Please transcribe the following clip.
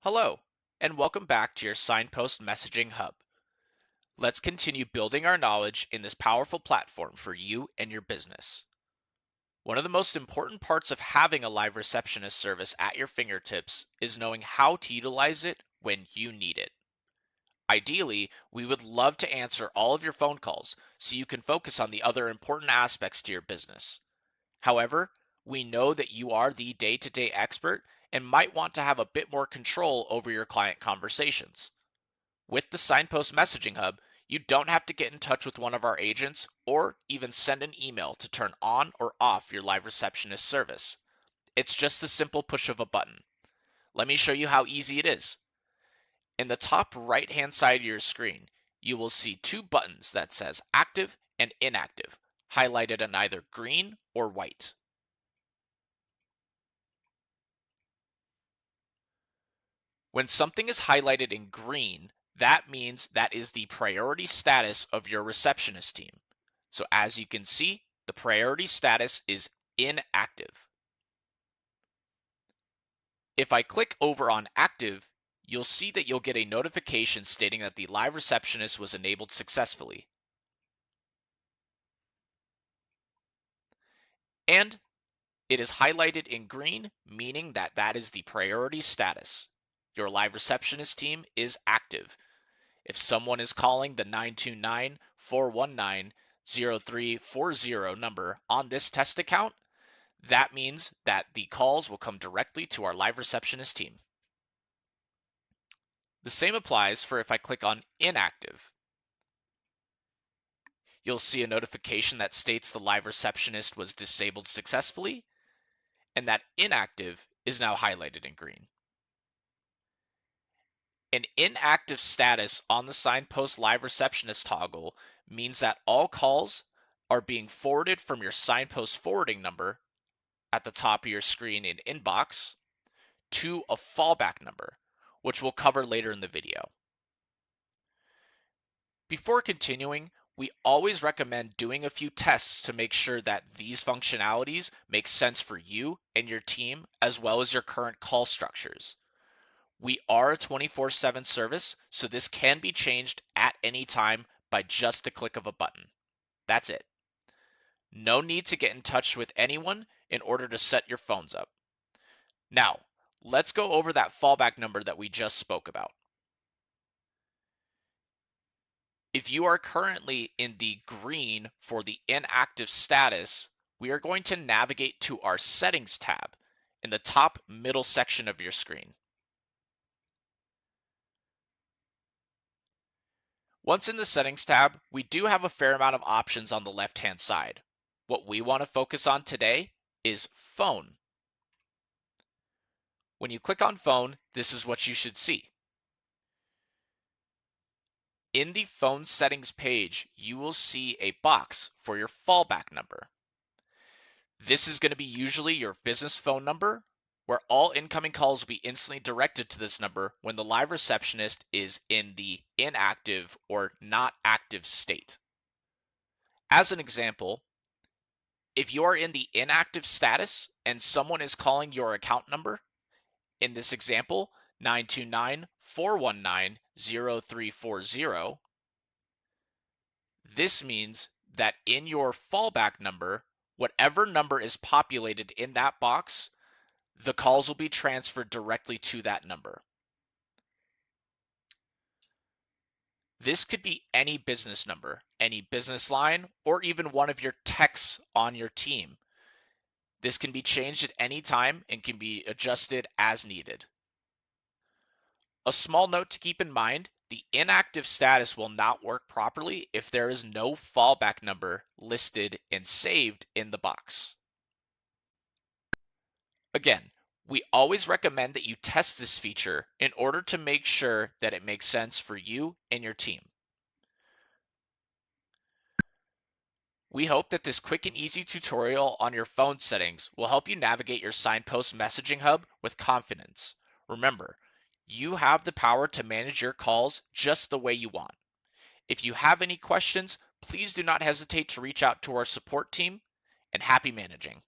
Hello, and welcome back to your Signpost messaging hub. Let's continue building our knowledge in this powerful platform for you and your business. One of the most important parts of having a live receptionist service at your fingertips is knowing how to utilize it when you need it. Ideally, we would love to answer all of your phone calls so you can focus on the other important aspects to your business. However, we know that you are the day-to-day expert and might want to have a bit more control over your client conversations. With the Signpost Messaging Hub, you don't have to get in touch with one of our agents or even send an email to turn on or off your live receptionist service. It's just the simple push of a button. Let me show you how easy it is. In the top right-hand side of your screen, you will see two buttons that says Active and Inactive, highlighted in either green or white. When something is highlighted in green, that means that is the priority status of your receptionist team. So as you can see, the priority status is inactive. If I click over on active, you'll see that you'll get a notification stating that the live receptionist was enabled successfully. And it is highlighted in green, meaning that that is the priority status. Your live receptionist team is active. If someone is calling the 929-419-0340 number on this test account, that means that the calls will come directly to our live receptionist team. The same applies for if I click on inactive. You'll see a notification that states the live receptionist was disabled successfully, and that inactive is now highlighted in green. An inactive status on the Signpost Live Receptionist toggle means that all calls are being forwarded from your Signpost forwarding number at the top of your screen in Inbox to a fallback number, which we'll cover later in the video. Before continuing, we always recommend doing a few tests to make sure that these functionalities make sense for you and your team, as well as your current call structures. We are a 24/7 service, so this can be changed at any time by just the click of a button. That's it. No need to get in touch with anyone in order to set your phones up. Now, let's go over that fallback number that we just spoke about. If you are currently in the green for the inactive status, we are going to navigate to our Settings tab in the top middle section of your screen. Once in the Settings tab, we do have a fair amount of options on the left-hand side. What we want to focus on today is Phone. When you click on Phone, this is what you should see. In the Phone Settings page, you will see a box for your fallback number. This is going to be usually your business phone number, where all incoming calls will be instantly directed to this number when the live receptionist is in the inactive or not active state. As an example, if you are in the inactive status and someone is calling your account number, in this example, 929-419-0340, this means that in your fallback number, whatever number is populated in that box, the calls will be transferred directly to that number. This could be any business number, any business line, or even one of your techs on your team. This can be changed at any time and can be adjusted as needed. A small note to keep in mind, the inactive status will not work properly if there is no fallback number listed and saved in the box. Again, we always recommend that you test this feature in order to make sure that it makes sense for you and your team. We hope that this quick and easy tutorial on your phone settings will help you navigate your Signpost messaging hub with confidence. Remember, you have the power to manage your calls just the way you want. If you have any questions, please do not hesitate to reach out to our support team, and happy managing.